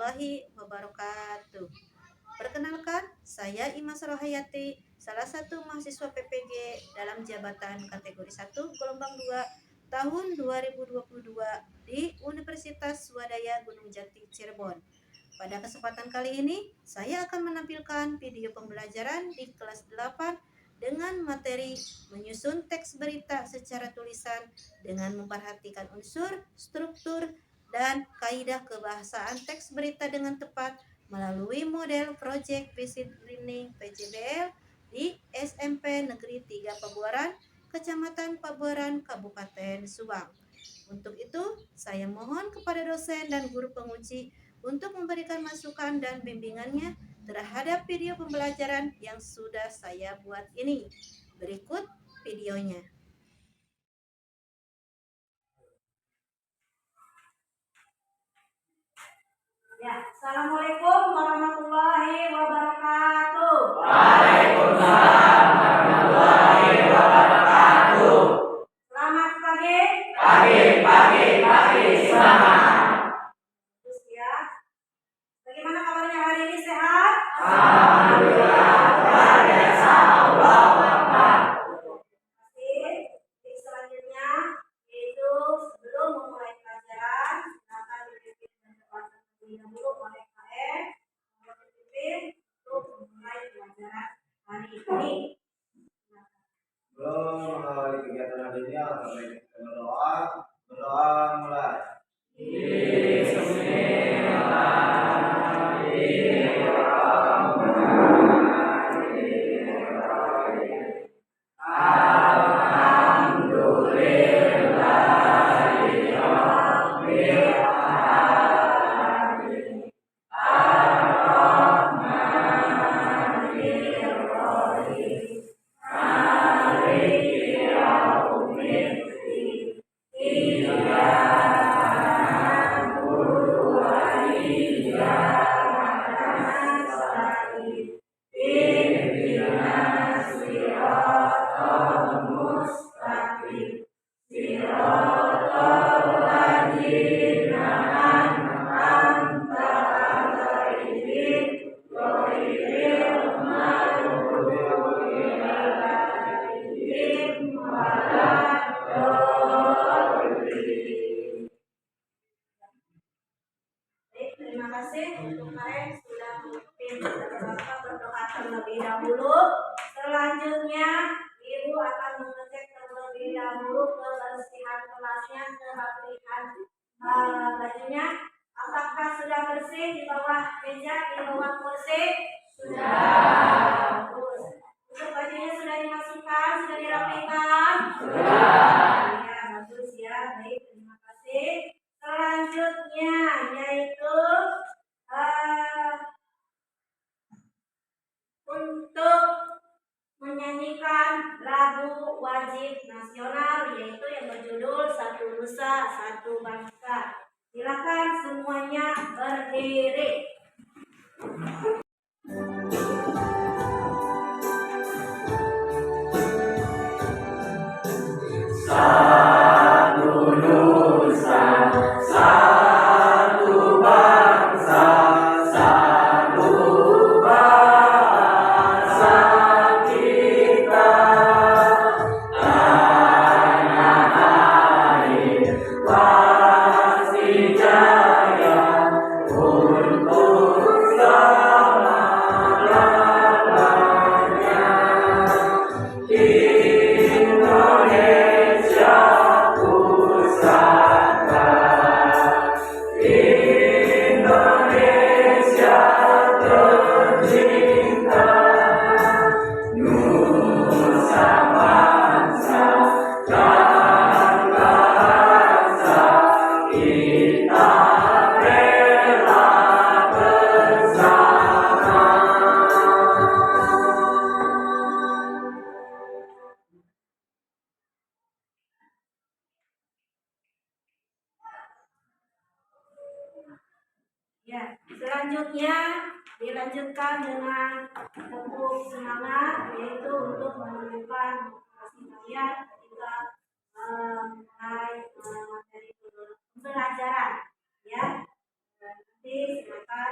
warahmatullahi wabarakatuh. Perkenalkan, saya Ima Sarohayati, salah satu mahasiswa PPG dalam jabatan kategori 1 gelombang 2 tahun 2022 di Universitas Swadaya Gunung Jati Cirebon. Pada kesempatan kali ini, saya akan menampilkan video pembelajaran di kelas 8 dengan materi menyusun teks berita secara tulisan dengan memperhatikan unsur, struktur, dan kaidah kebahasaan teks berita dengan tepat melalui model Project Basic Learning PJBL di SMP Negeri 3 Pabuaran, Kecamatan Pabuaran, Kabupaten Subang. Untuk itu, saya mohon kepada dosen dan guru penguji untuk memberikan masukan dan bimbingannya terhadap video pembelajaran yang sudah saya buat ini. Berikut videonya. Ya, Assalamualaikum warahmatullahi wabarakatuh. Waalaikumsalam warahmatullahi wabarakatuh. Selamat pagi. Pagi, semangat. Terus ya. Bagaimana kabarnya hari ini, sehat? Alhamdulillah, luar biasa. Allahu Akbar. Jadi selanjutnya yaitu sebelum memulai pelajaran, silakan dipimpin dan terbaca terlebih dahulu oleh KM dipimpin untuk memulai pelajaran hari ini. Belum mengawali kegiatan hari ini, alhamdulillah kita berdoa mulai. Terima kasih untuk kalian sudah memimpin Bapak berdoa terlebih dahulu. Selanjutnya, Ibu akan mengecek terlebih dahulu kebersihan kelasnya, kerapihan bajunya. Apakah sudah bersih di bawah meja, di bawah kursi? Sudah. Bagus. Untuk bajunya sudah dimasukkan, sudah dirapikan? Sudah. Ya, bagus ya. Baik, terima kasih. Selanjutnya yaitu untuk menyanyikan lagu wajib nasional yaitu yang berjudul Satu Nusa Satu Bangsa. Silakan semuanya berdiri. Satu nusa, satu bangsa, satu bahasa kita. Tanah air pasti jaya untuk selama-lamanya. Indonesia pusaka, Indonesia tercinta, nusa bangsa dan bahasa kita rela bersama. Ya, selanjutnya dilanjutkan dengan tepuk semangat yaitu untuk menunjukkan motivasi kalian ketika mulai materi pembelajaran ya. Nanti silakan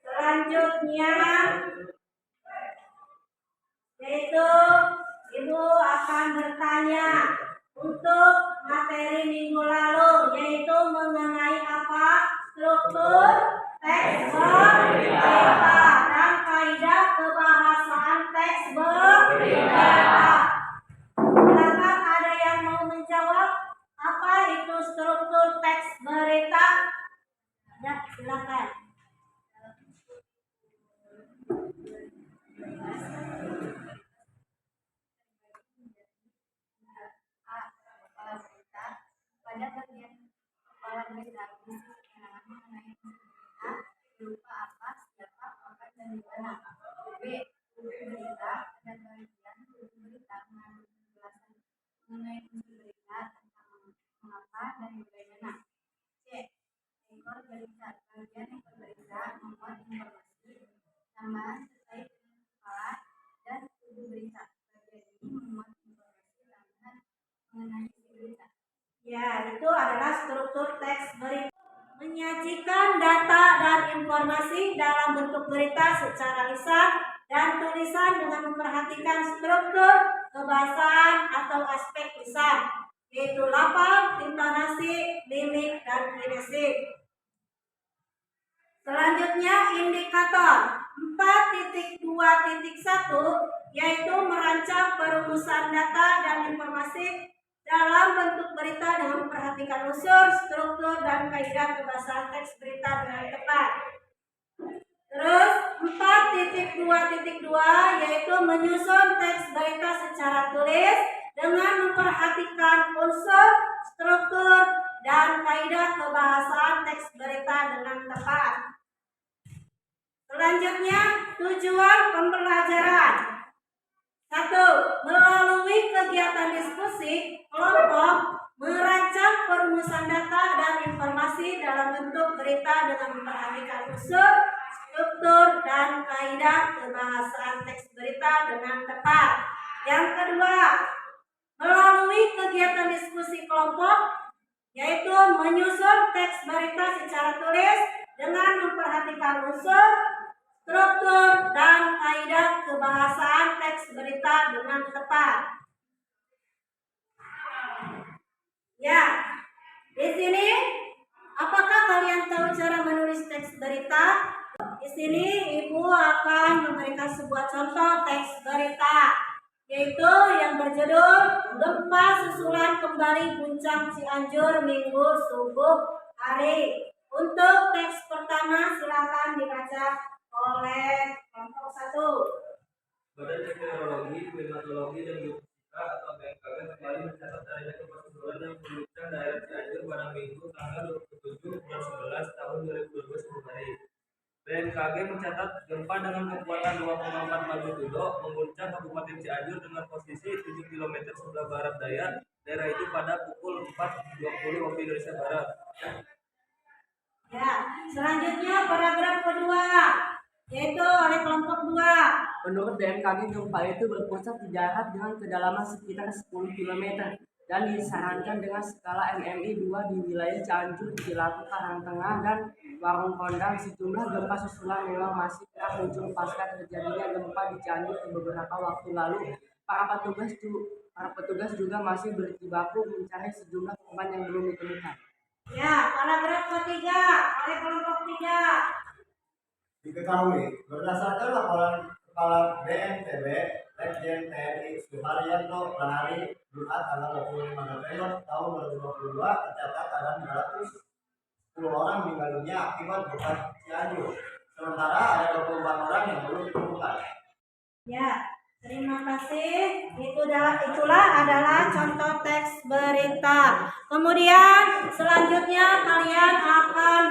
Selanjutnya yaitu Ibu akan bertanya untuk materi minggu lalu, yaitu mengenai apa? Struktur teks berita dan kaidah kebahasaan teks berita. Silakan, ada yang mau menjawab apa itu struktur teks berita? Ya, silakan. Pada bagian kepala berita berisi keterangan mengenai berita berupa apa, siapa, kapan, dan di mana. B. Buku berita pada bagian buku berita mengandung penjelasan mengenai unsur berita tentang mengapa dan bagaimana. C. Ekor berita bagian ekor berita memuat informasi tambahan terkait dengan kepala dan tubuh berita. Bagian ini memuat informasi tambahan mengenai isi berita. Ya, itu adalah struktur teks berita. Menyajikan data dan informasi dalam bentuk berita secara lisan dan tulisan dengan memperhatikan struktur, kebahasaan atau aspek lisan, yaitu lafaz, intonasi, mimik, dan kinesis. Selanjutnya indikator 4.2.1 yaitu merancang perumusan data dan informasi dalam bentuk berita dengan memperhatikan unsur, struktur, dan kaidah kebahasaan teks berita dengan tepat. Terus 4.2.2 yaitu menyusun teks berita secara tulis dengan memperhatikan unsur, struktur, dan kaidah kebahasaan teks berita dengan tepat. Selanjutnya tujuan pembelajaran. 1. Melalui kegiatan diskusi, kelompok merancang perumusan data dan informasi dalam bentuk berita dengan memperhatikan unsur, struktur, dan kaidah kebahasaan teks berita dengan tepat. Yang kedua, melalui kegiatan diskusi kelompok, yaitu menyusun teks berita secara tulis dengan memperhatikan unsur, struktur, dan kaidah kebahasaan teks berita dengan tepat. Ya, di sini apakah kalian tahu cara menulis teks berita? Di sini Ibu akan memberikan sebuah contoh teks berita, yaitu yang berjudul Gempa Susulan Kembali Guncang Cianjur Minggu Subuh Hari. Untuk teks pertama silakan dibaca oleh kelompok 1. Badan Meteorologi, Klimatologi, dan Geofisika atau BMKG kembali mencatat adanya gempa susulan yang mengguncang daerah Cianjur pada Minggu tanggal 27 bulan 11 tahun 2022 subuh hari. BMKG mencatat gempa dengan kekuatan 2,4 magnitudo mengguncang Kabupaten Cianjur dengan posisi 7 km sebelah barat daya daerah itu pada pukul 4.20 waktu Indonesia Barat. Ya, selanjutnya paragraf kedua, yaitu oleh kelompok 2. Menurut BMKG, gempa itu berpusat di darat dengan kedalaman sekitar 10 km dan disarankan dengan skala MMI 2 di wilayah Cianjur, Cilaku, Karangtengah, dan Warung Kondang. Sejumlah gempa susulan memang masih kerap muncul pasca terjadinya gempa di Cianjur beberapa waktu lalu. Para petugas juga masih berjibaku mencari sejumlah korban yang belum ditemukan. Ya, paragraf ketiga oleh kelompok 3. Diketahui berdasarkan laporan Kepala BNPB Letjen TNI Suharyanto Prahari Jumat tanggal 25 November tahun 2022 tercatat ada 210 orang meninggal dunia akibat gempa Cianjur. Sementara ada 24 orang yang belum ditemukan. Ya, terima kasih. Itulah adalah contoh teks berita. Kemudian selanjutnya kalian akan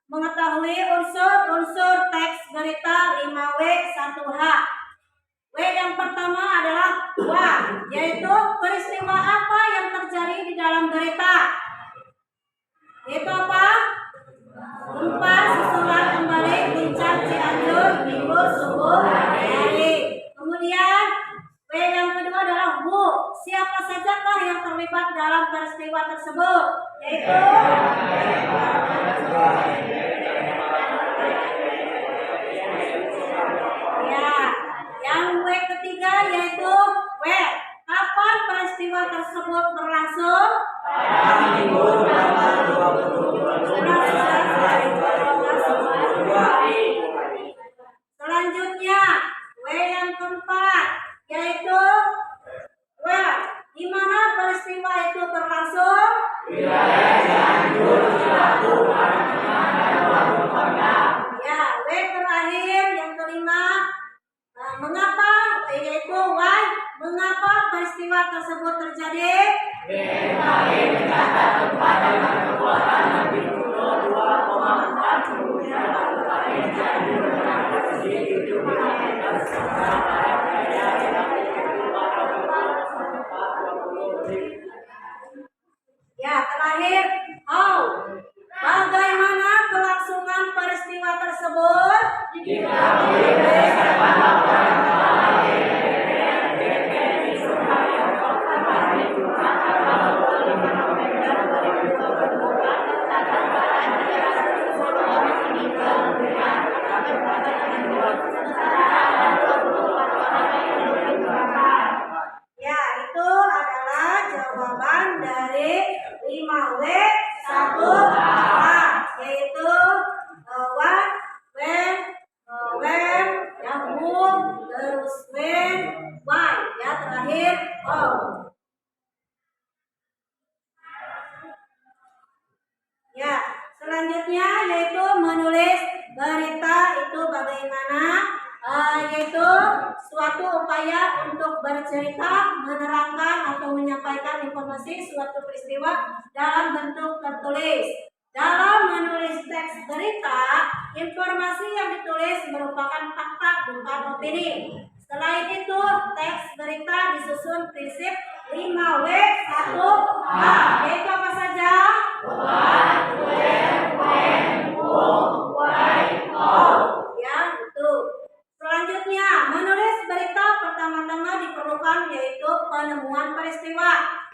mengetahui unsur-unsur teks berita 5W 1H. W yang pertama adalah yaitu peristiwa apa yang terjadi di dalam berita. Yaitu apa? Gempa susulan kembali guncang Cianjur Minggu subuh hari. Kemudian W yang kedua adalah siapa sajakah yang terlibat dalam peristiwa tersebut? Yaitu ya, yang W ketiga yaitu where. Kapan peristiwa tersebut berlangsung? Selanjutnya, W yang keempat yaitu where. Di mana peristiwa itu berlangsung? Ya, W terakhir yang kelima, mengapa yaitu why. Mengapa peristiwa tersebut terjadi? Ya, terakhir, how. Bagaimana kelangsungan peristiwa tersebut? Ya, itu adalah jawaban dari 5W 1A, yaitu what, when, where, yang who, terus when, why, ya terakhir how. Ya, selanjutnya yaitu menulis berita itu bagaimana? Yaitu suatu upaya untuk bercerita, menerangkan atau menyampaikan informasi suatu peristiwa dalam bentuk tertulis. Dalam menulis teks berita, informasi yang ditulis merupakan fakta bukan opini. Selain itu, teks berita disusun prinsip 5W 1A, yaitu apa saja? Ya, itu. Selanjutnya, menulis berita pertama-tama diperlukan yaitu penemuan peristiwa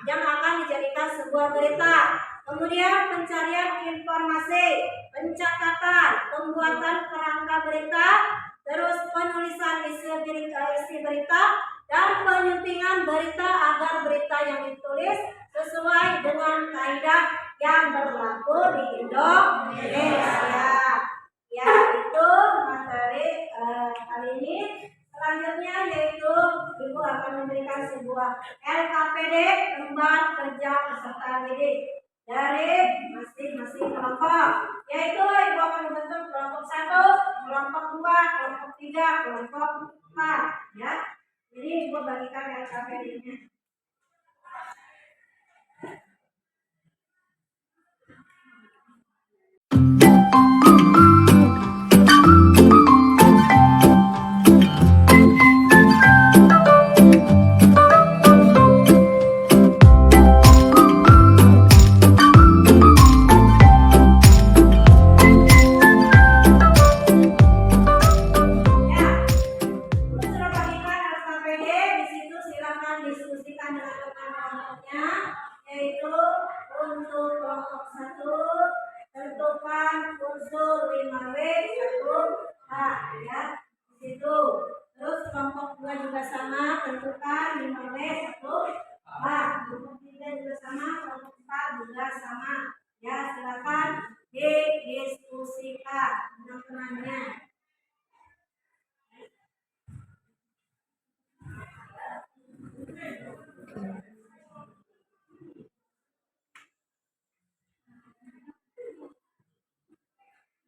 yang akan dijadikan sebuah berita. Kemudian pencarian informasi, pencatatan, pembuatan kerangka berita, terus penulisan isi berita, dan penyuntingan berita agar berita yang ditulis sesuai dengan kaidah yang berlaku di Indonesia. Ya, itu materi kali ini. Selanjutnya yaitu Ibu akan memberikan sebuah LKPD, lembar kerja peserta didik dari masing-masing kelompok. Yaitu Ibu akan membentuk kelompok 1, kelompok 2, kelompok 3, kelompok 4. Ya, jadi Ibu bagikan LKPD-nya.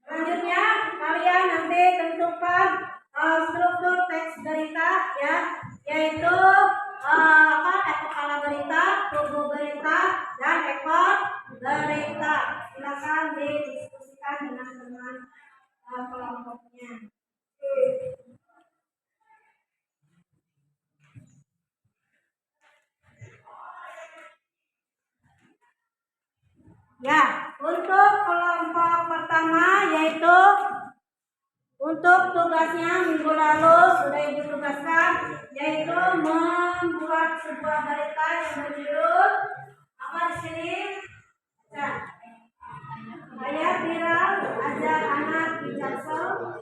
Selanjutnya kalian nanti tentukan struktur teks berita ya, yaitu kepala berita, tubuh berita, dan ekor berita. Silakan didiskusikan dengan teman kelompoknya. Ya, untuk kelompok pertama yaitu untuk tugasnya minggu lalu sudah Ibu tugaskan yaitu membuat sebuah berita yang berjudul apa di sini? Nah, ayat viral ajar anak di Jaksel.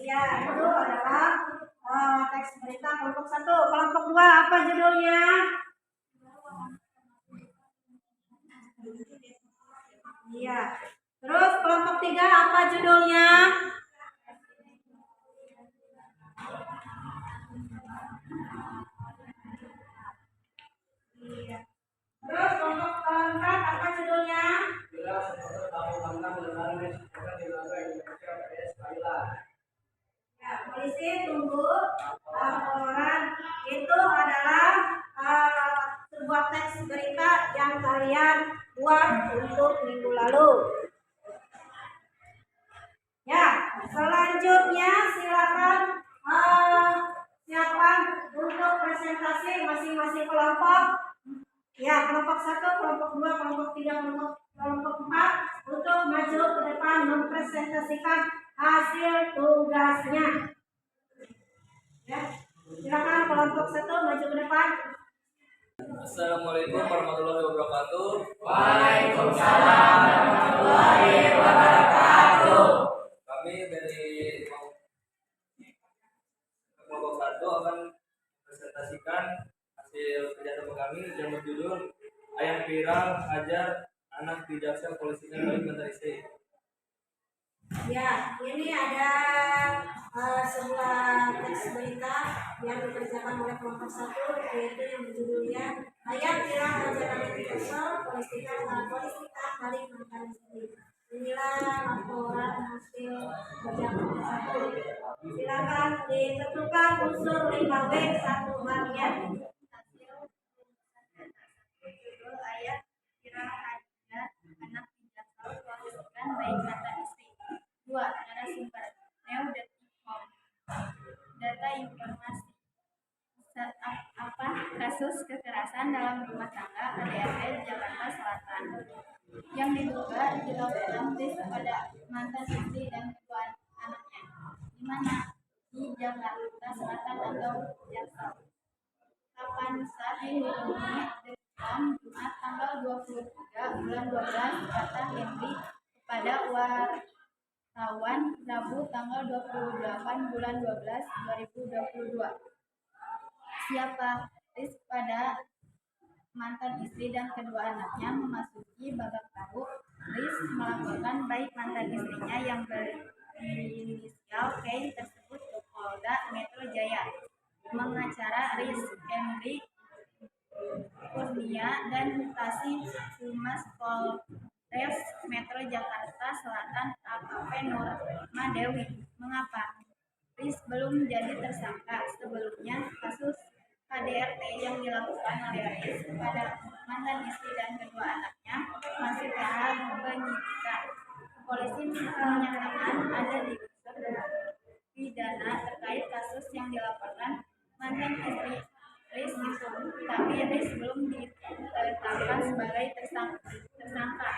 Ya, itu adalah teks berita kelompok 1. Kelompok 2 apa judulnya? Iya. Terus kelompok 3 apa judulnya? Iya. Terus kelompok 4 apa judulnya? Ya, polisi tunggu laporan. Itu adalah sebuah teks berita yang kalian buat untuk minggu lalu. Ya, selanjutnya silakan siapkan untuk presentasi masing-masing kelompok. Ya, kelompok 1, kelompok 2, kelompok 3, kelompok 4 untuk maju ke depan mempresentasikan hasil tugasnya. Ya, silakan kelompok 1 maju ke depan. Assalamualaikum warahmatullahi wabarakatuh. Waalaikumsalam warahmatullahi wabarakatuh. Kami dari kelompok 1 akan presentasikan hasil kerjasama kami yang berjudul Ayat Viral Ajar Anak di Jaksel Polisinya Balik Bantar Istri. Ya, ini ada sebuah teks berita yang dikerjakan oleh kelompok 1, yaitu yang berjudulnya Ayat Viral Ajar Anak di Jaksel Polisinya Balik Bantar Istri. Inilah laporan hasil kerja kelompok 1. Silakan ditentukan unsur 5B 1 harian. Judul ayat viral ajar anak di Jaksel polisikan baik mantan istri. 2. Narasumber Neo.com. Data informasi apa kasus kekerasan dalam rumah tangga KDRT Jakarta Selatan yang diduga dilakukan pada mantan istri dan kedua anaknya, di mana di Jakarta Selatan atau Jaksel. Kapan saat dihubungi Dekom Jumat tanggal 23 bulan 12 kata Henry kepada wartawan Rabu tanggal 28 bulan 12 2022. Siapa Riz pada mantan istri dan kedua anaknya memasuki babak baru. Riz melaporkan baik mantan istrinya yang berinisial K tersebut ke Polda Metro Jaya. Mengacara Riz Henry Kurnia dan Kasih Humas Polres Metro Jakarta Selatan AKP Nurma Dewi. Mengapa Riz belum jadi tersangka? Sebelumnya kasus KDRT yang dilakukan oleh Riz kepada mantan istri dan kedua anaknya masih tahap penyidikan. Polisi menyatakan ada di unsur pidana terkait kasus yang dilaporkan mantan istri Riz itu, tapi Riz belum ditetapkan sebagai tersangka.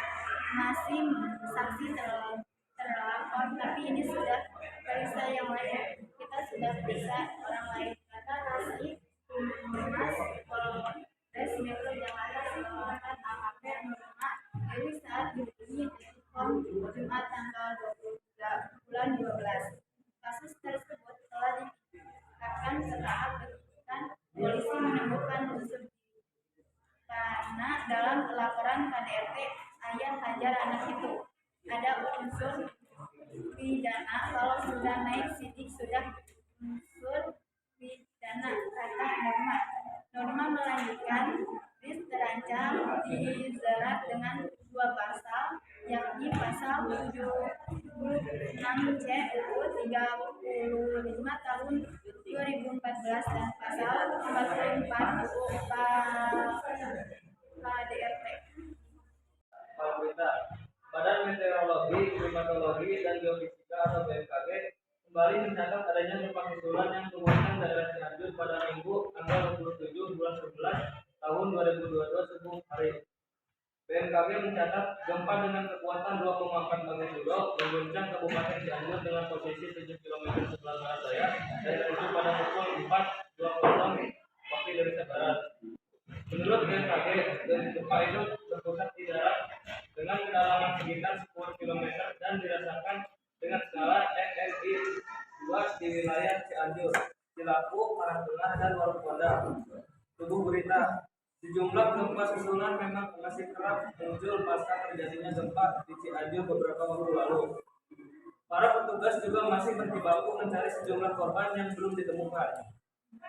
Masih saksi terlapor, tapi ini sudah periksa yang lain. Kita sudah periksa orang lain, kata Kasih Humas Polres Metro Jakarta Selatan AKP Nurma Dewi saat dihubungi Dekom Jumat tanggal 23 bulan 12. Kasus tersebut telah ditingkatkan setelah penyidikan. Polisi menemukan unsur karena dalam laporan KDRT ayah hajar anak itu ada unsur pidana. Kalau sudah naik sidik sudah unsur pidana, kata Norma. Norma melanjutkan, Riz terancam dijerat dengan 2 pasal, yakni pasal 76C UU 35 tahun 2014 dan pasal 44 UU KDRT. Badan Meteorologi, Klimatologi, dan Geofisika atau BMKG kembali mencatat adanya gempa susulan yang mengguncang daerah Cianjur pada Minggu tanggal 27 bulan 11 tahun 2022 subuh hari. BMKG mencatat gempa dengan kekuatan 2,4 magnitudo mengguncang Kabupaten Cianjur dengan posisi 7 km km sebelah barat daya dan terjun pada pukul 4.20 waktu Indonesia Barat. Menurut BMKG, gempa itu berpusat di darat dengan kedalaman sekitar 10 km dan dirasakan dengan skala MMI 2 di wilayah Cianjur, Cilaku, Karangtengah, dan Warung Kodam. Tubuh berita: sejumlah gempa susulan memang masih kerap muncul pasca terjadinya gempa di Cianjur beberapa waktu lalu. Para petugas juga masih berjibaku mencari sejumlah korban yang belum ditemukan.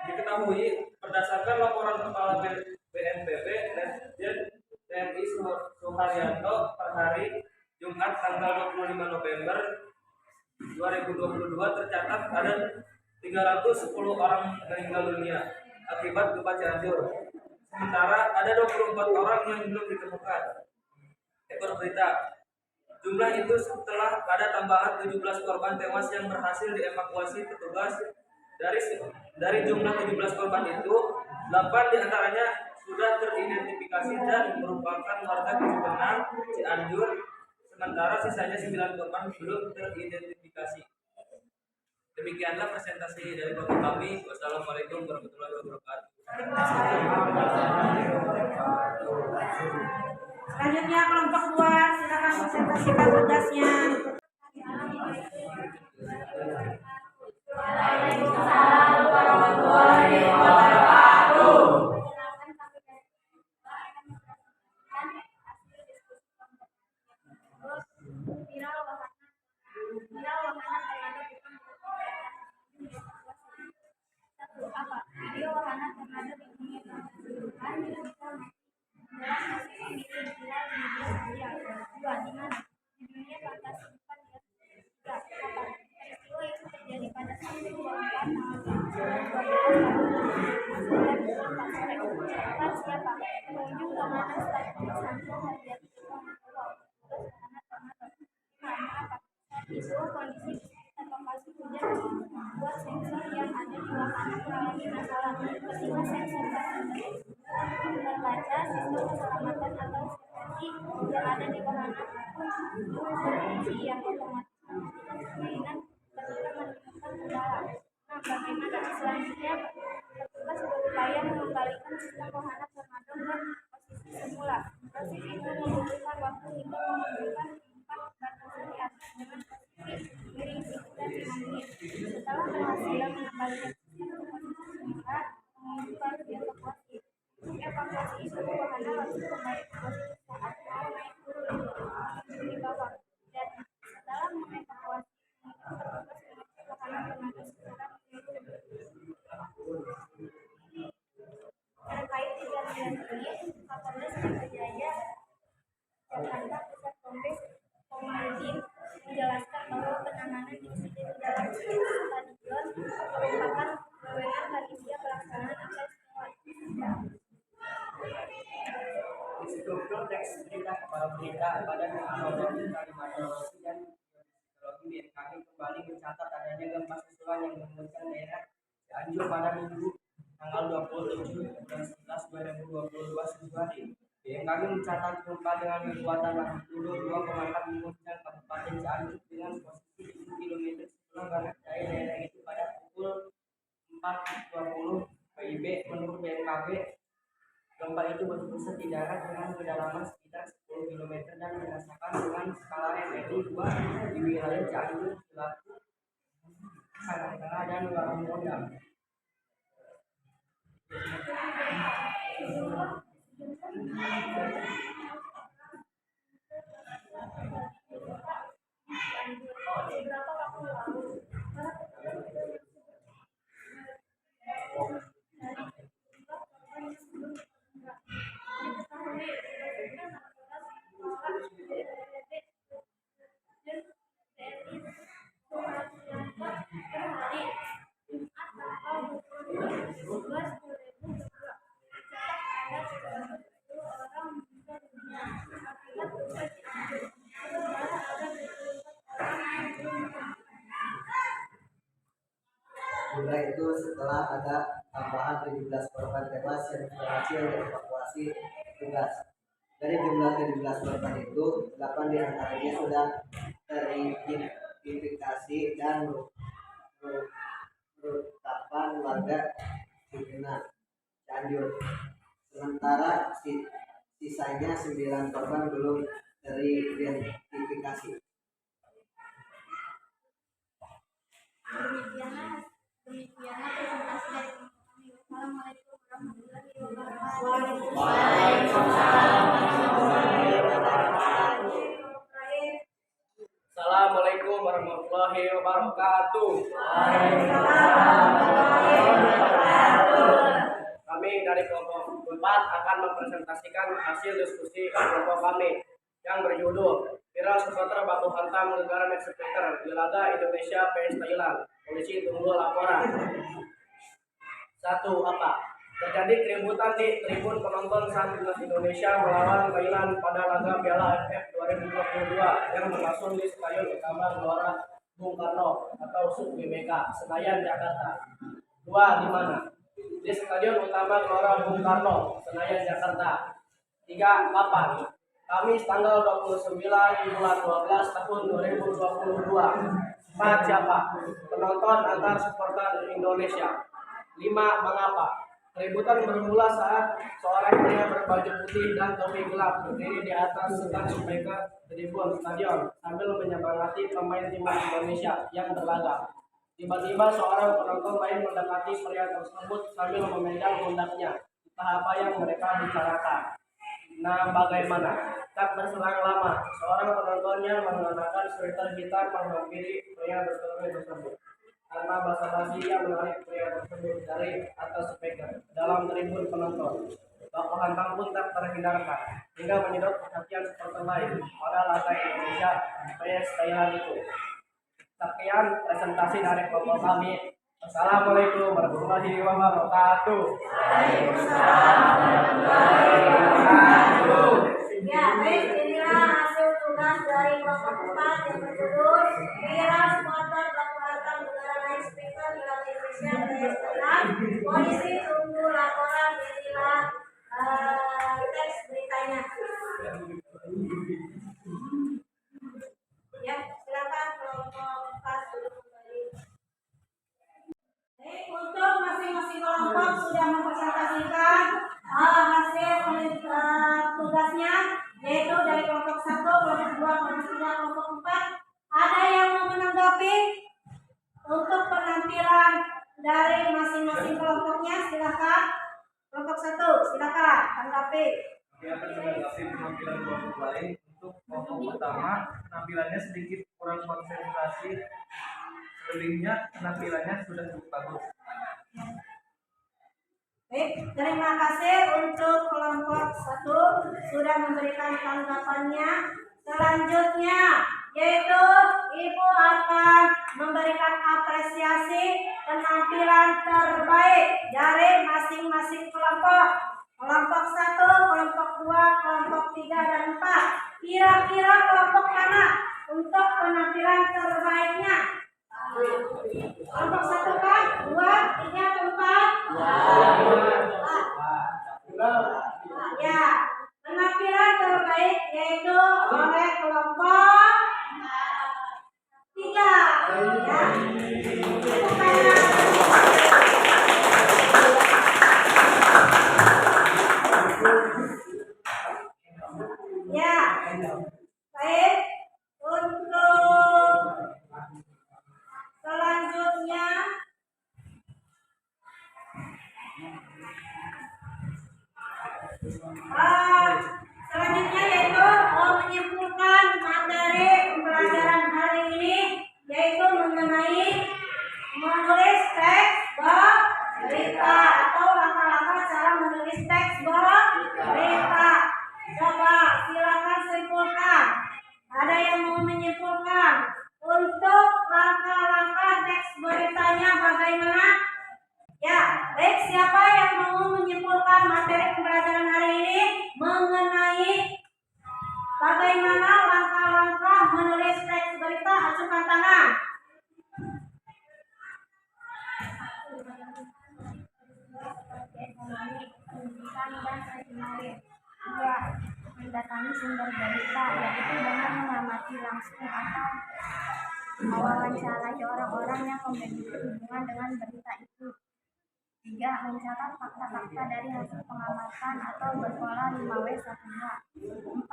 Diketahui berdasarkan laporan Kepala BNPB Letjen TNI Suharyanto per hari Jumat tanggal 25 November 2022 tercatat ada 310 orang meninggal dunia akibat gempa Cianjur. Sementara ada 24 orang yang belum ditemukan. Ekor berita: jumlah itu setelah ada tambahan 17 korban tewas yang berhasil dievakuasi petugas. Dari jumlah 17 korban itu, 8 diantaranya sudah teridentifikasi dan merupakan warga Cugenang, Cianjur, sementara sisanya 9 korban belum teridentifikasi. Demikianlah presentasi dari Bapak kami. Wassalamualaikum warahmatullahi wabarakatuh. Selanjutnya kelompok 2, silakan presentasikan tugasnya. Waalaikumsalam warahmatullahi wabarakatuh. Video wahana tornado di dunia menunjukkan dalam posisi miring viral di media sosial. 2. Di mana? Di dunia fantasi bukan di Tiga. Apa? Peristiwa itu terjadi pada Sabtu 24 tanggal 12 siapa? Pengunjung keamanan stadion Santo Hadiati Pulau. Tugas wahana tornado. Mana apa? Itu kondisi atau lokasi hujan membuat sensor yang ada di wahana mengalami masalah. Ketika sensor terbaca, sistem keselamatan atau seperti yang ada di wahana berfungsi yang otomatis memastikan permainan ketika menemukan kendala. Nah, bagaimana selanjutnya? Petugas berupaya mengembalikan sistem wahana tornado ke posisi semula. Proses itu membutuhkan waktu hingga mengumpulkan 4 batu setiap dengan posisi miring sekitar 5 menit. Setelah berhasil mengembalikan sistem ke posisi semula, pengunjung baru dievakuasi. Untuk evakuasi itu, wahana harus kembali ke posisi saat mau naik turun di bawah. Dan setelah mengevakuasi, petugas mengecek wahana tornado secara menyeluruh. Terkait kejadian ini, Kapolres Metro Jaya Jakarta Pusat Kombes Komarudin menjelaskan bahwa penanganan insiden di dalam stadion merupakan wewenang panitia pelaksanaan apel sekolah. Struktur teks berita kepala berita Badan Meteorologi, Klimatologi, dan Geofisikologi BMKG kembali mencatat adanya gempa susulan yang mengguncang daerah Cianjur pada Minggu tanggal 27 bulan 11 2022 subuh hari. BMKG mencatat gempa dengan kekuatan magnitudo 2,4 mengguncang Kabupaten Cianjur dengan posisi 10 km sebelah barat daya daerah itu pada pukul 4.20 WIB. Menurut BMKG, gempa itu berpusat di darat dengan kedalaman sekitar 10 km dan dirasakan dengan skala MMI 2 di wilayah Cianjur, Cilaku, Karangtengah, dan Warung Kodam. Beberapa waktu lalu, para petugas dari korban yang sebelum diketahui berdasarkan laporan BNPB dan TNI Suharyanto per hari Jumat tanggal 22 2022 tercatat ada 30 orang meninggal dunia akibat gempa Cianjur, sementara ada 24 orang yang belum ditemukan. Jumlah itu setelah ada tambahan 17 korban tewas yang berhasil dievakuasi petugas. Dari jumlah 17 korban itu, 8 diantaranya sudah teridentifikasi dan penetapan warga Cipinang Cianjur. Sementara sisanya 9 korban belum teridentifikasi. Demikianlah presentasi dari kami. Wassalamualaikum warahmatullahi wabarakatuh. Assalamualaikum warahmatullahi wabarakatuh. Kami dari kelompok 4 akan mempresentasikan hasil diskusi kelompok kami yang berjudul Viral Supporter Baku Hantam Negara Executor di laga Indonesia vs Thailand. Polisi tunggu laporan. 1. Apa? Terjadi keributan di tribun penonton saat timnas Indonesia melawan Thailand pada laga Piala AFF 2022 yang berlangsung di Stadion Utama Gelora Bung Karno atau SUG GBK, Senayan, Jakarta. 2. Di mana? Di Stadion Utama Gelora Bung Karno, Senayan, Jakarta. 3. Kapan? Kamis tanggal 29 bulan 12 tahun 2022. 4. Siapa? Penonton antar supporter Indonesia. 5. Mengapa? Keributan bermula saat seorang pria berbaju putih dan topi gelap berdiri di atas setan speaker tribun stadion sambil menyemangati pemain timnas Indonesia yang berlaga. Tiba-tiba seorang penonton lain mendekati pria tersebut sambil memegang pundaknya. Entah apa yang mereka bicarakan. Nah, bagaimana? Tak berselang lama, seorang penontonnya mengenakan sweater hitam menghampiri pria tersebut. Tanpa basa-basi ia menarik pria tersebut dari atas speaker dalam tribun penonton. Baku hantam pun tak terhindarkan hingga menyedot perhatian supporter lain pada laga Indonesia vs Thailand itu. Sekian presentasi dari kelompok kami. Assalamualaikum warahmatullahi wabarakatuh. Ya, baik, inilah hasil tugas dari kelompok 4 yang berjudul Viral Supporter Baku Hantam Negara Executor di laga Indonesia vs Thailand. Polisi tunggu laporan. Inilah teks beritanya. Ya, silakan kelompok 4 duduk kembali. Baik, untuk masing-masing kelompok sudah mempresentasikan hasil tugasnya, yaitu dari kelompok 1, kelompok 2, kelompok 3, kelompok 4. Ada yang mau menanggapi untuk penampilan dari masing-masing kelompoknya? Silakan. Kelompok 1, silakan tanggapi. Kami akan menanggapi penampilan kelompok lain. Untuk kelompok pertama, penampilannya sedikit kurang konsentrasi. Selebihnya penampilannya sudah cukup bagus. Baik, terima kasih untuk kelompok 1 sudah memberikan tanggapannya. Selanjutnya, yaitu Ibu akan memberikan apresiasi penampilan terbaik dari masing-masing kelompok. Kelompok 1, kelompok 2, kelompok 3, dan 4. Kira-kira kelompok mana untuk penampilan terbaiknya? Kelompok 1 kan? 2, 3, 4. Ya, penampilan terbaik yaitu oleh kelompok 3. Ya. Ya, baik. Untuk selanjutnya, yaitu menyimpulkan materi pembelajaran hari ini, yaitu mengenai menulis teks berita atau langkah-langkah cara menulis teks berita. Coba silakan simpulkan. Ada yang mau menyimpulkan untuk langkah-langkah teks beritanya bagaimana? Ya, baik, siapa yang mau menyimpulkan materi pembelajaran hari ini mengenai bagaimana langkah-langkah menulis teks berita? Acukan tangan. Dua, mendatangi sumber berita, yaitu dengan mengamati langsung atau mewawancarai orang-orang yang memiliki hubungan dengan berita itu. 3. Mencatat fakta-fakta dari hasil pengamatan atau berpola 5W1H. 4.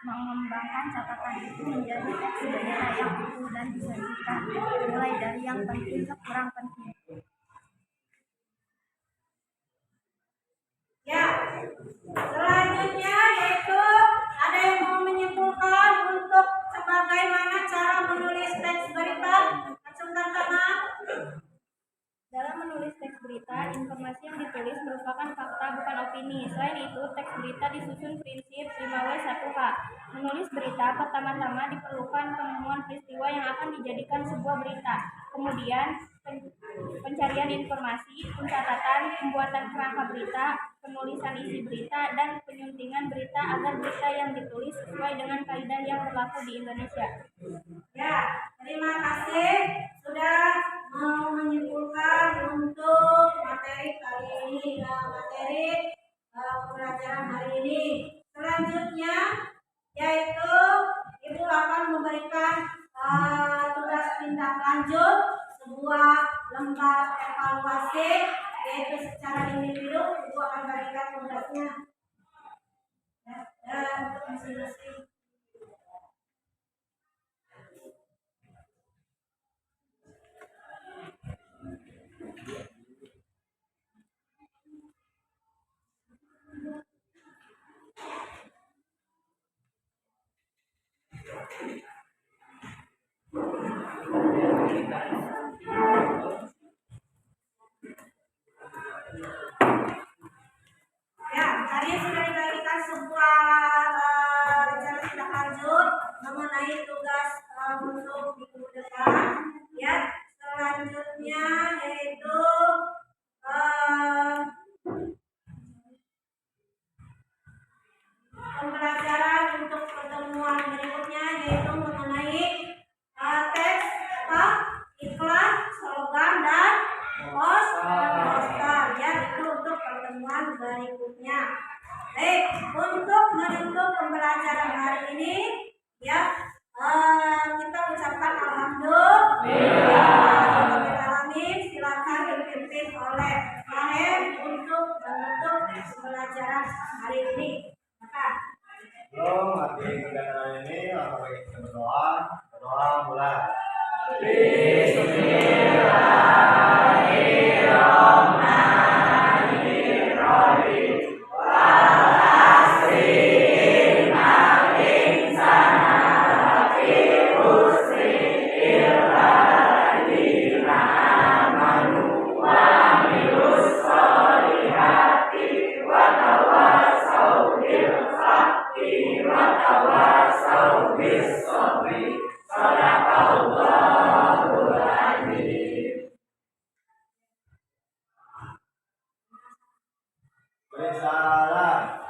Mengembangkan catatan itu menjadi teks berita yang utuh dan disajikan, mulai dari yang penting ke kurang penting. Ya, selanjutnya yaitu ada yang mau menyimpulkan untuk sebagaimana cara menulis teks berita. Langsungkan tangan. Dalam menulis teks berita, informasi yang ditulis merupakan fakta bukan opini. Selain itu, teks berita disusun prinsip 5W1H. Menulis berita pertama-tama diperlukan penemuan peristiwa yang akan dijadikan sebuah berita. Kemudian, pencarian informasi, pencatatan, pembuatan kerangka berita, penulisan isi berita, dan penyuntingan berita agar berita yang ditulis sesuai dengan kaidah yang berlaku di Indonesia. Ya, terima kasih sudah mau menyimpulkan untuk materi kali ini, materi pembelajaran hari ini. Selanjutnya yaitu Ibu akan memberikan tugas tindak lanjut sebuah lembar evaluasi, yaitu secara individu. Ibu akan berikan tugasnya untuk masing-masing. Ya, tadi sudah dibagikan sebuah rencana tindak lanjut mengenai tugas untuk minggu depan. Ya, selanjutnya yaitu pembelajaran untuk pertemuan berikutnya yaitu mengenai teks iklan, slogan, dan poster. Ya, itu untuk pertemuan berikutnya. Baik, untuk menutup pembelajaran hari ini, ya kita ucapkan alhamdulillah. Silakan dipimpin oleh Maher untuk menutup pembelajaran hari ini. Belum mati kegiatan ini, langsung bagi kita berdoa. Berdoa mulai. Bersalah.